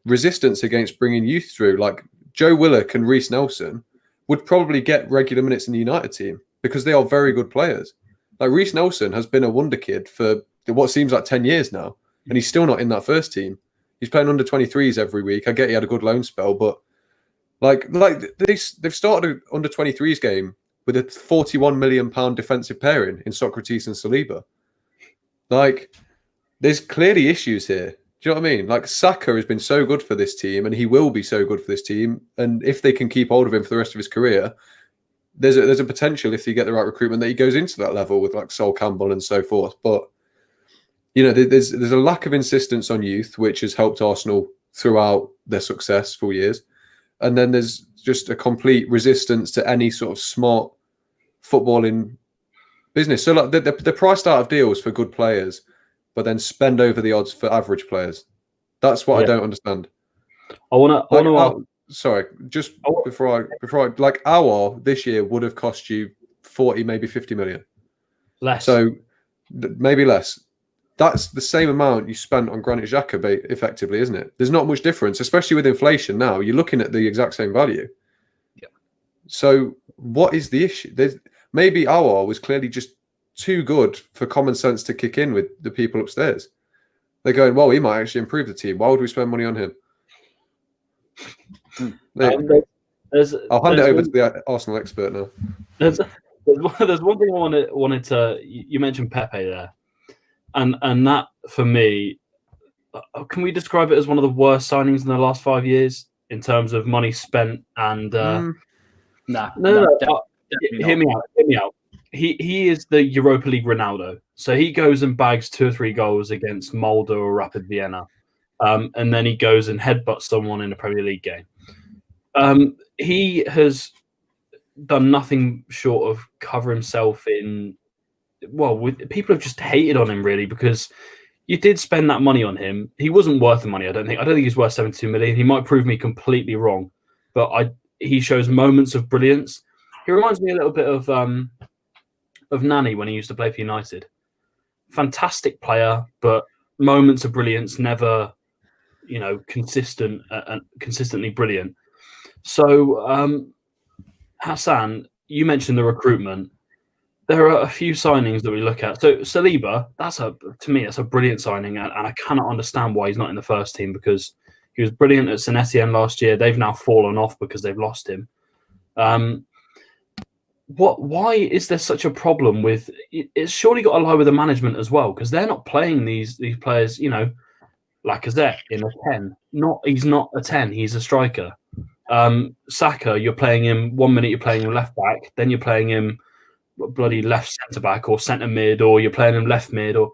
Speaker 3: resistance against bringing youth through. Like Joe Willock and Reece Nelson would probably get regular minutes in the United team because they are very good players. Like Reece Nelson has been a wonder kid for what seems like 10 years now, and he's still not in that first team. He's playing under 23s every week. I get he had a good loan spell, but like they've started under 23s game with a £41 million defensive pairing in Socrates and Saliba. Like, there's clearly issues here. Do you know what I mean? Like Saka has been so good for this team, and he will be so good for this team. And if they can keep hold of him for the rest of his career, there's a potential if you get the right recruitment that he goes into that level with like Sol Campbell and so forth. But there's a lack of insistence on youth, which has helped Arsenal throughout their successful years, and then there's just a complete resistance to any sort of smart footballing business. So like they're priced out of deals for good players, but then spend over the odds for average players. That's what I don't understand. Sorry, just before I like Aouar this year would have cost you 40, maybe 50 million.
Speaker 2: Less.
Speaker 3: So maybe less. That's the same amount you spent on Granit Xhaka, effectively, isn't it? There's not much difference, especially with inflation now. You're looking at the exact same value.
Speaker 4: Yeah.
Speaker 3: So what is the issue? Maybe Aouar was clearly just too good for common sense to kick in with the people upstairs. They're going, well, he might actually improve the team. Why would we spend money on him? I'll hand it over to the Arsenal expert now.
Speaker 2: There's one thing I wanted to. You mentioned Pepe there, and that for me, can we describe it as one of the worst signings in the last 5 years in terms of money spent and?
Speaker 4: No.
Speaker 2: Hear me out. He is the Europa League Ronaldo. So he goes and bags 2 or 3 goals against Molde or Rapid Vienna, and then he goes and headbutts someone in a Premier League game. He has done nothing short of cover himself in. Well, people have just hated on him really because you did spend that money on him. He wasn't worth the money. I don't think he's worth 72 million. He might prove me completely wrong, but he shows moments of brilliance. He reminds me a little bit of Nani when he used to play for United. Fantastic player, but moments of brilliance, never, consistent and consistently brilliant. So, Hassan, you mentioned the recruitment. There are a few signings that we look at. So Saliba, to me, that's a brilliant signing, and I cannot understand why he's not in the first team because he was brilliant at Saint Etienne last year. They've now fallen off because they've lost him. Why is there such a problem with? It's surely got to lie with the management as well because they're not playing these players. Lacazette in a 10. He's not a 10. He's a striker. Saka, you're playing him 1 minute. You're playing him left back. Then you're playing him bloody left centre back or centre mid, or you're playing him left mid. Or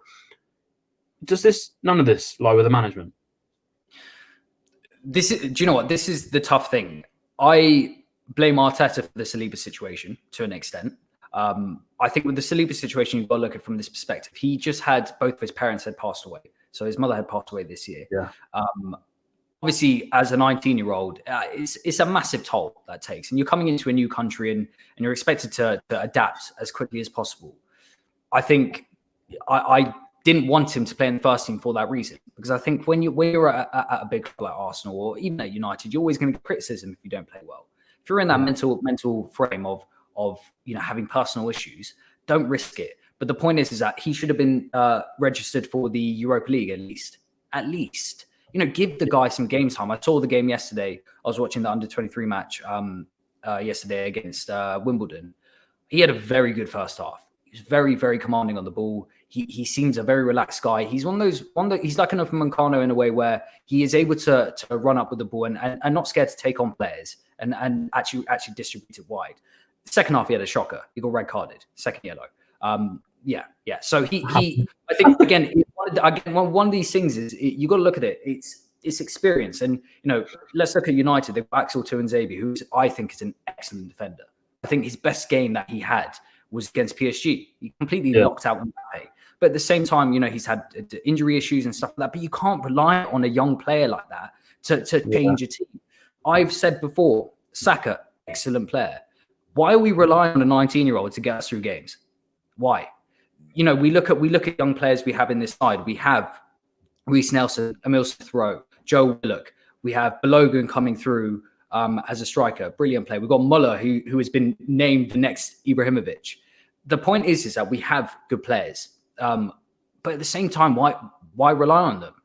Speaker 2: none of this lie with the management?
Speaker 4: Do you know what? This is the tough thing. I blame Arteta for the Saliba situation to an extent. I think with the Saliba situation, you've got to look at it from this perspective. He just had both of his parents had passed away. So his mother had passed away this year.
Speaker 2: Yeah.
Speaker 4: Obviously, as a 19-year-old, it's a massive toll that takes. And you're coming into a new country and you're expected to adapt as quickly as possible. I think I didn't want him to play in the first team for that reason. Because I think when you're at a big club like Arsenal or even at United, you're always going to get criticism if you don't play well. If you're in that mental frame of having personal issues, don't risk it. But the point is that he should have been registered for the Europa League at least. Give the guy some game time. I saw the game yesterday. I was watching the under-23 match yesterday against Wimbledon. He had a very good first half. He was very, very commanding on the ball. He seems a very relaxed guy. He's he's like an Upamecano in a way where he is able to run up with the ball and not scared to take on players and actually distribute it wide. Second half, he had a shocker. He got red carded, second yellow. Yeah. So I think again, one of these things is you got to look at it. It's experience, and let's look at United. They've got Axel Tuanzebe, who I think is an excellent defender. I think his best game that he had was against PSG. He completely knocked out Mbappe. But at the same time, he's had injury issues and stuff like that. But you can't rely on a young player like that to change a team. I've said before, Saka, excellent player. Why are we relying on a 19-year-old to get us through games? Why? We look at young players we have in this side. We have Reece Nelson, Emil Smith-Rowe, Joe Willock. We have Balogun coming through as a striker, brilliant player. We've got Muller, who has been named the next Ibrahimovic. The point is that we have good players, but at the same time, why rely on them?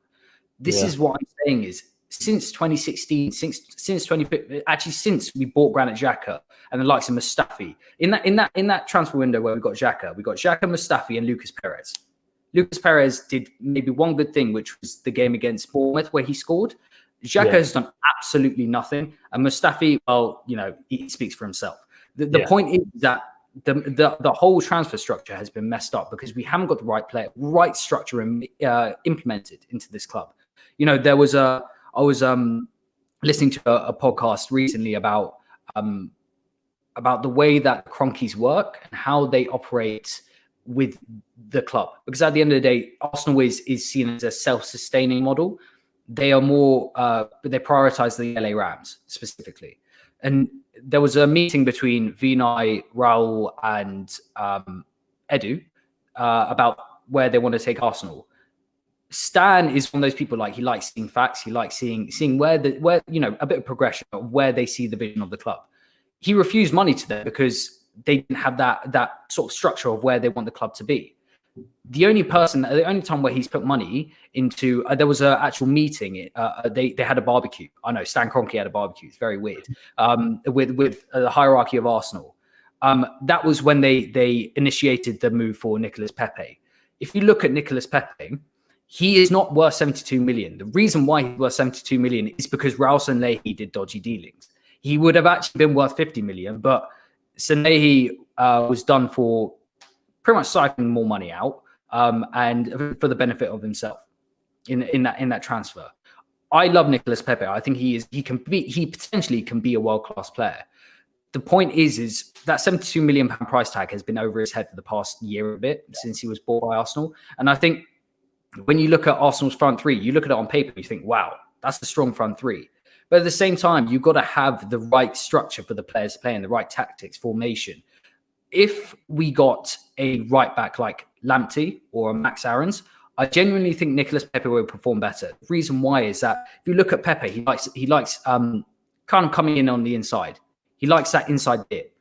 Speaker 4: This is what I'm saying is since 2016, since we bought Granit Xhaka and the likes of Mustafi in that transfer window where we got Xhaka, Mustafi, and Lucas Perez. Lucas Perez did maybe one good thing, which was the game against Bournemouth where he scored. Xhaka has done absolutely nothing. And Mustafi, well, he speaks for himself. The point is that the whole transfer structure has been messed up because we haven't got the right structure implemented into this club. I was listening to a podcast recently about the way that Kroenkes work and how they operate with the club. Because at the end of the day, Arsenal is seen as a self-sustaining model. They are more, they prioritize the LA Rams specifically. And there was a meeting between Vinay, Raul, and Edu about where they want to take Arsenal. Stan is one of those people, like, he likes seeing facts. He likes seeing where a bit of progression of where they see the vision of the club. He refused money to them because they didn't have that sort of structure of where they want the club to be. The only time where he's put money into, there was an actual meeting. They had a barbecue. I know Stan Kroenke had a barbecue. It's very weird. With the hierarchy of Arsenal. That was when they initiated the move for Nicolas Pepe. If you look at Nicolas Pepe, he is not worth 72 million. The reason why he's worth 72 million is because Raul Sanllehi did dodgy dealings. He would have actually been worth 50 million, but Sanllehi was done for pretty much siphoning more money out and for the benefit of himself in that transfer. I love Nicolas Pepe. I think he potentially can be a world-class player. The point is that 72 million pound price tag has been over his head for the past year a bit since he was bought by Arsenal. And I think when you look at Arsenal's front three, you look at it on paper, you think, wow, that's a strong front three. But at the same time, you've got to have the right structure for the players playing, the right tactics, formation. If we got a right back like Lamptey or Max Aarons, I genuinely think Nicolas Pepe will perform better. The reason why is that if you look at Pepe, he likes kind of coming in on the inside. He likes that inside dip.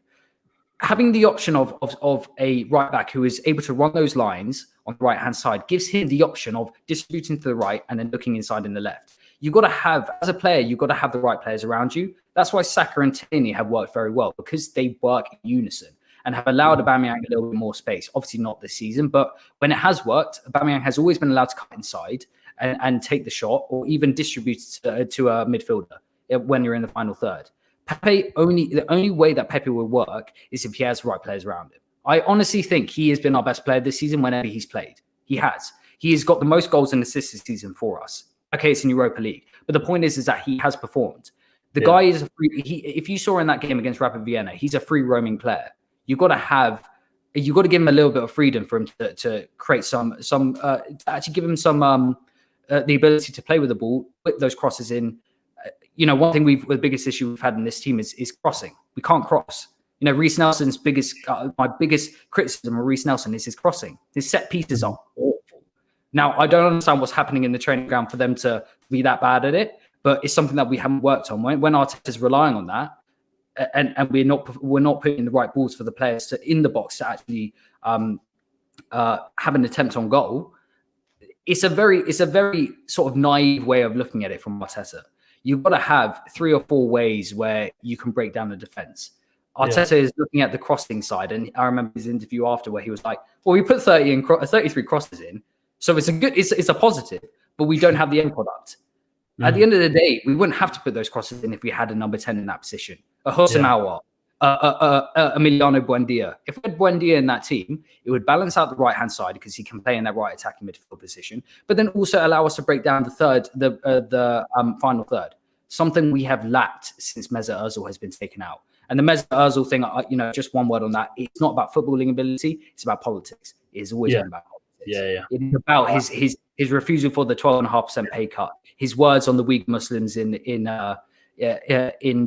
Speaker 4: Having the option of a right back who is able to run those lines on the right hand side gives him the option of distributing to the right and then looking inside in the left. You've got to have, as a player, you've got to have the right players around you. That's why Saka and Tierney have worked very well, because they work in unison and have allowed Aubameyang a little bit more space. Obviously not this season, but when it has worked, Aubameyang has always been allowed to cut inside and take the shot, or even distribute to a midfielder when you're in the final third. The only way that Pepe will work is if he has the right players around him. I honestly think he has been our best player this season whenever he's played. He has. He has got the most goals and assists this season for us. Okay, it's in Europa League. But the point is that he has performed. The guy is if you saw in that game against Rapid Vienna, he's a free roaming player. You've got to give him a little bit of freedom for him to create to actually give him some the ability to play with the ball, put those crosses in. One thing the biggest issue we've had in this team is crossing. We can't cross. Reiss Nelson's my biggest criticism of Reiss Nelson is his crossing. His set pieces are awful. Now, I don't understand what's happening in the training ground for them to be that bad at it, but it's something that we haven't worked on. When Arteta's relying on that, and we're not putting the right balls for the players in the box to actually have an attempt on goal, it's a very sort of naive way of looking at it from Arteta. You've got to have 3 or 4 ways where you can break down the defense. Arteta is looking at the crossing side, and I remember his interview after where he was like, "Well, we put 33 crosses in, so it's a positive, but we don't have the end product." At the end of the day, we wouldn't have to put those crosses in if we had a number 10 in that position, a Houssem Aouar, Emiliano Buendia. If we had Buendia in that team, it would balance out the right-hand side because he can play in that right attacking midfield position, but then also allow us to break down the final third, something we have lacked since Mesut Ozil has been taken out. And the Mesut Ozil thing, just one word on that, it's not about footballing ability, it's about politics. It's always been about politics. It's about his refusal for the 12.5% pay cut, his words on the Uyghur Muslims in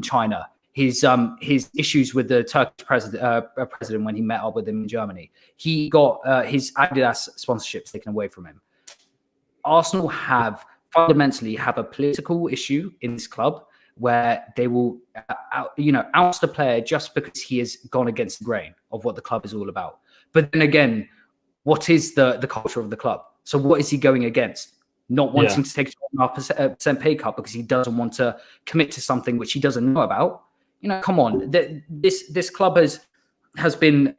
Speaker 4: China, his issues with the Turkish president when he met up with him in Germany. He got his Adidas sponsorships taken away from him. Arsenal fundamentally have a political issue in this club where they will, oust a player just because he has gone against the grain of what the club is all about. But then again, what is the culture of the club? So what is he going against? Not wanting to take a 12.5% pay cut because he doesn't want to commit to something which he doesn't know about. Come on. This club has been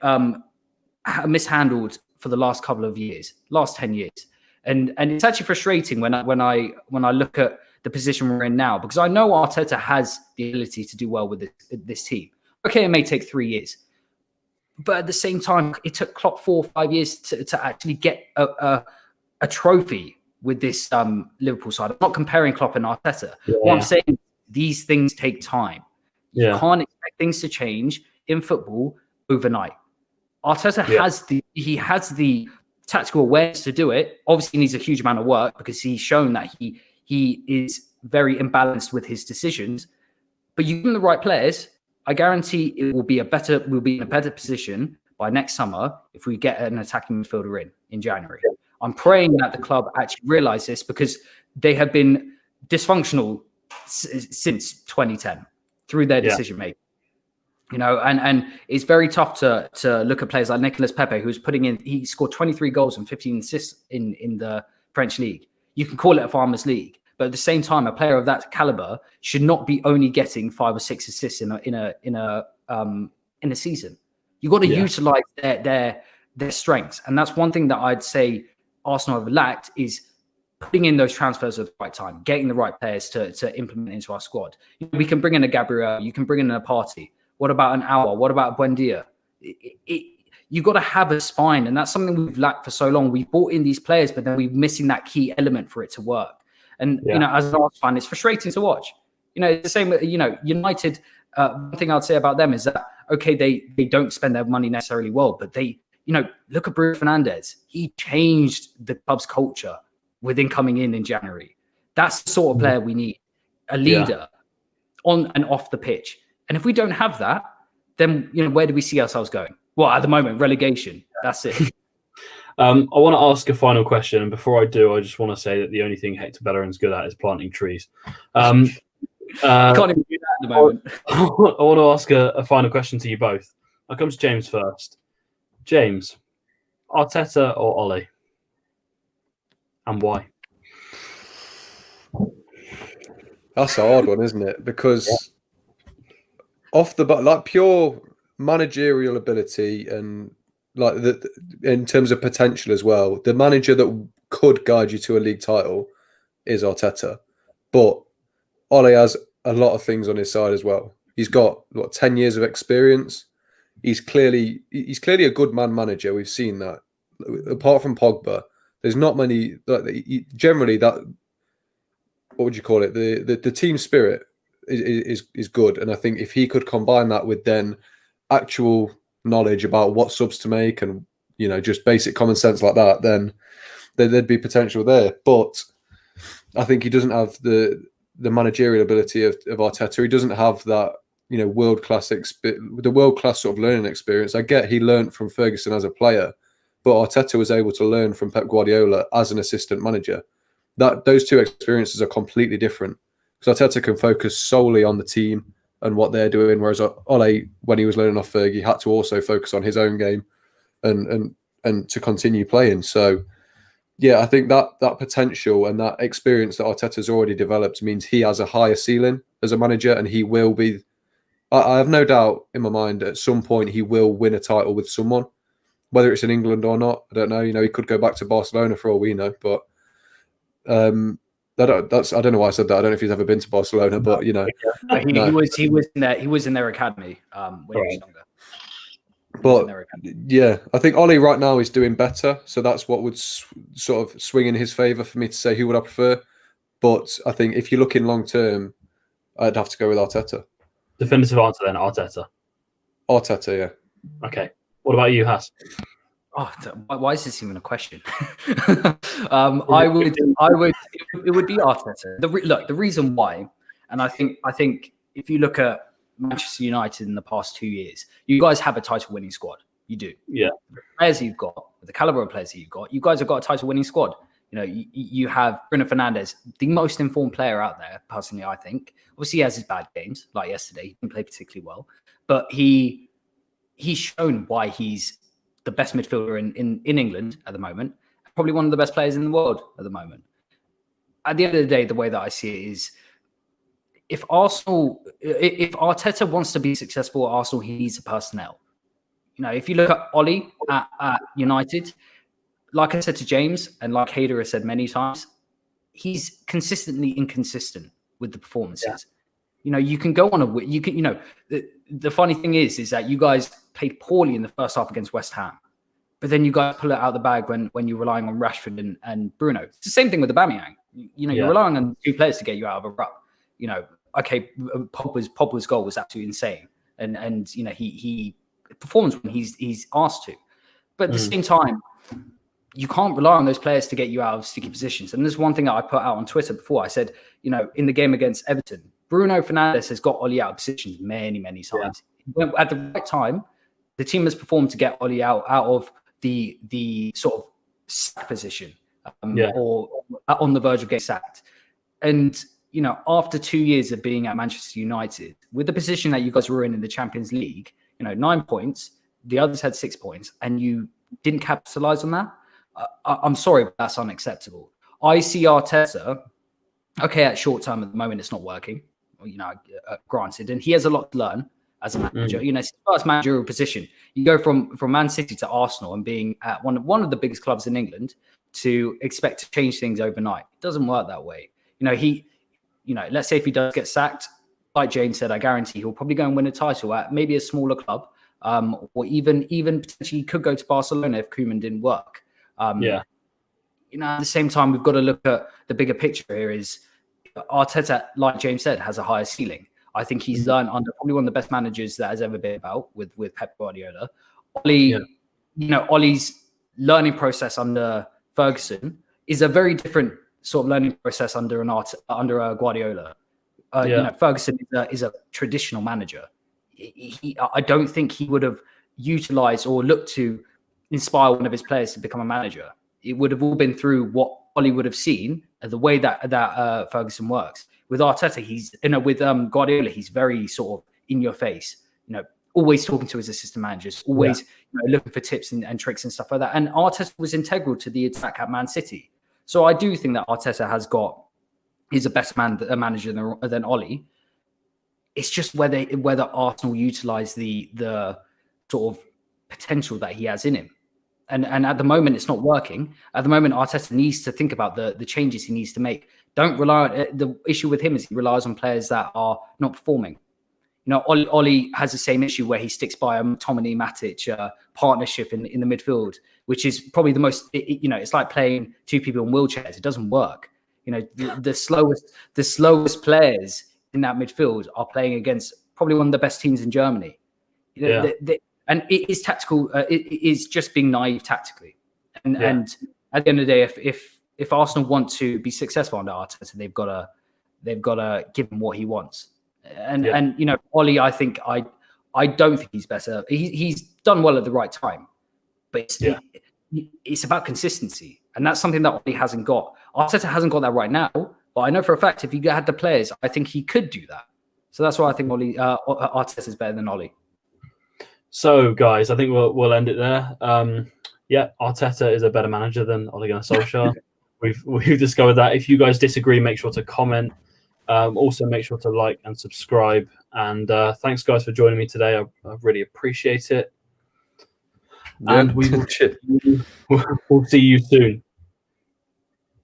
Speaker 4: mishandled for the last couple of years, last 10 years. And it's actually frustrating when I look at the position we're in now, because I know Arteta has the ability to do well with this team. Okay, it may take 3 years, but at the same time, it took Klopp 4 or 5 years to actually get a trophy with this Liverpool side. I'm not comparing Klopp and Arteta.
Speaker 2: Yeah.
Speaker 4: What I'm saying, these things take time.
Speaker 2: Yeah.
Speaker 4: You can't expect things to change in football overnight. Arteta has the tactical awareness to do it. Obviously, he needs a huge amount of work because he's shown that he is very imbalanced with his decisions. But you give him the right players, I guarantee we'll be in a better position by next summer if we get an attacking midfielder in January. I'm praying that the club actually realise this, because they have been dysfunctional since 2010 through their decision making. You know, and it's very tough to look at players like Nicolas Pepe, he scored 23 goals and 15 assists in the French league. You can call it a farmers league, but at the same time, a player of that caliber should not be only getting 5 or 6 assists in a season. You've got to utilize their strengths, and that's one thing that I'd say Arsenal have lacked, is putting in those transfers at the right time, getting the right players to implement into our squad. We can bring in a Gabriel, you can bring in a Partey. What about an Aouar? What about Buendia? You've got to have a spine, and that's something we've lacked for so long. We've brought in these players, but then we're missing that key element for it to work. And, you know, as an Arsenal fan, it's frustrating to watch. You know, it's the same, you know, United, one thing I'd say about them is that, okay, they don't spend their money necessarily well, but they, you know, look at Bruno Fernandes. He changed the club's culture within coming in January. That's the sort of player we need, a leader on and off the pitch. And if we don't have that, then, you know, where do we see ourselves going? Well, at the moment, relegation. That's it.
Speaker 2: I want to ask a final question, and before I do, I just want to say that the only thing Hector Bellerin's good at is planting trees.
Speaker 4: I can't even do that at the moment.
Speaker 2: I want to ask a final question to you both. I'll come to James first. James, Arteta or Ole? And why?
Speaker 3: That's a hard one, isn't it? Because off the bat, like pure managerial ability and like in terms of potential as well, the manager that could guide you to a league title is Arteta. But Ole has a lot of things on his side as well. He's got 10 years of experience. He's clearly a good man manager. We've seen that. Apart from Pogba, there's not many. Generally, that, what would you call it? The team spirit is good, and I think if he could combine that with then actual knowledge about what subs to make and, you know, just basic common sense like that, then there'd be potential there. But I think he doesn't have the managerial ability of Arteta. He doesn't have that, you know, world class sort of learning experience. I get he learned from Ferguson as a player, but Arteta was able to learn from Pep Guardiola as an assistant manager. Those two experiences are completely different, because Arteta can focus solely on the team and what they're doing, whereas Ole, when he was learning off Fergie, had to also focus on his own game and to continue playing. So, yeah, I think that potential and that experience that Arteta's already developed means he has a higher ceiling as a manager, and he will be. I have no doubt in my mind at some point he will win a title with someone, whether it's in England or not. I don't know. You know, he could go back to Barcelona for all we know, but I don't know why I said that. I don't know if he's ever been to Barcelona, but you know,
Speaker 4: he was in their academy when he was younger.
Speaker 3: But yeah, I think Ole right now is doing better, so that's what would sort of swing in his favour for me to say who would I prefer. But I think if you're looking long term, I'd have to go with Arteta.
Speaker 2: Definitive answer then, Arteta.
Speaker 3: Arteta, yeah.
Speaker 2: Okay. What about you, Haas?
Speaker 4: Oh, why is this even a question? It would be Arteta. The reason why, and I think if you look at Manchester United in the past 2 years, you guys have a title-winning squad. You do. Yeah. The players you've got, the caliber of players that you've got, you guys have got a title-winning squad. You know, you have Bruno Fernandes, the most informed player out there, personally, I think. Obviously, he has his bad games, like yesterday. He didn't play particularly well. But he's shown why he's the best midfielder in England at the moment. Probably one of the best players in the world at the moment. At the end of the day, the way that I see it is, if Arteta wants to be successful at Arsenal, he needs a personnel. You know, if you look at Oli at United, like I said to James, and like Hader has said many times, he's consistently inconsistent with the performances. Yeah. You know, you can go on the funny thing is that you guys played poorly in the first half against West Ham, but then you guys pull it out of the bag when you're relying on Rashford and Bruno. It's the same thing with Aubameyang. You know, you're relying on 2 players to get you out of a rut. You know, okay, Pogba's goal was absolutely insane, and you know he performs when he's asked to, but at the same time, you can't rely on those players to get you out of sticky positions. And there's one thing that I put out on Twitter before. I said, you know, in the game against Everton, Bruno Fernandes has got Oli out of positions many times. Yeah. At the right time, the team has performed to get Oli out of the sort of sack position or on the verge of getting sacked. And, you know, after 2 years of being at Manchester United, with the position that you guys were in the Champions League, you know, 9 points, the others had 6 points, and you didn't capitalize on that. I'm sorry, but that's unacceptable. I see Arteta, okay, at short term at the moment, it's not working, you know, granted, and he has a lot to learn as a manager. You know, it's his first managerial position. You go from Man City to Arsenal and being at one of the biggest clubs in England to expect to change things overnight. It doesn't work that way. You know, let's say if he does get sacked, like James said, I guarantee he'll probably go and win a title at maybe a smaller club, or even potentially could go to Barcelona if Koeman didn't work. You know, at the same time, we've got to look at the bigger picture here. Is Arteta, like James said, has a higher ceiling. I think he's done under probably one of the best managers that has ever been about with Pep Guardiola. You know, Oli's learning process under Ferguson is a very different sort of learning process under a Guardiola. You know, Ferguson is a traditional manager. I don't think he would have utilized or looked to inspire one of his players to become a manager. It would have all been through what Oli would have seen and the way that Ferguson works. With Arteta, with Guardiola, he's very sort of in your face, you know, always talking to his assistant managers, always looking for tips and tricks and stuff like that. And Arteta was integral to the attack at Man City. So I do think that Arteta is a better manager than Oli. It's just whether Arsenal utilize the sort of potential that he has in him. And at the moment, it's not working. At the moment, Arteta needs to think about the changes he needs to make. Don't rely on the issue with him is he relies on players that are not performing. You know, Oli has the same issue where he sticks by a McTominay Matic partnership in the midfield, which is probably the most. You know, it's like playing 2 people in wheelchairs. It doesn't work. You know, the slowest players in that midfield are playing against probably one of the best teams in Germany. You know, and it is tactical. It is just being naive tactically. And at the end of the day, if Arsenal want to be successful under Arteta, they've got to give him what he wants. And you know, Oli, I don't think he's better. He's done well at the right time, but it's about consistency, and that's something that Oli hasn't got. Arteta hasn't got that right now, but I know for a fact if he had the players, I think he could do that. So that's why I think Arteta is better than Oli.
Speaker 2: So, guys, I think we'll end it there. Arteta is a better manager than Ole Gunnar Solskjaer. We've discovered that. If you guys disagree, make sure to comment. Also, make sure to like and subscribe. And thanks, guys, for joining me today. I really appreciate it. And we'll see you soon.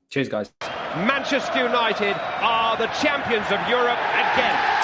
Speaker 4: Cheers, guys.
Speaker 1: Manchester United are the champions of Europe again.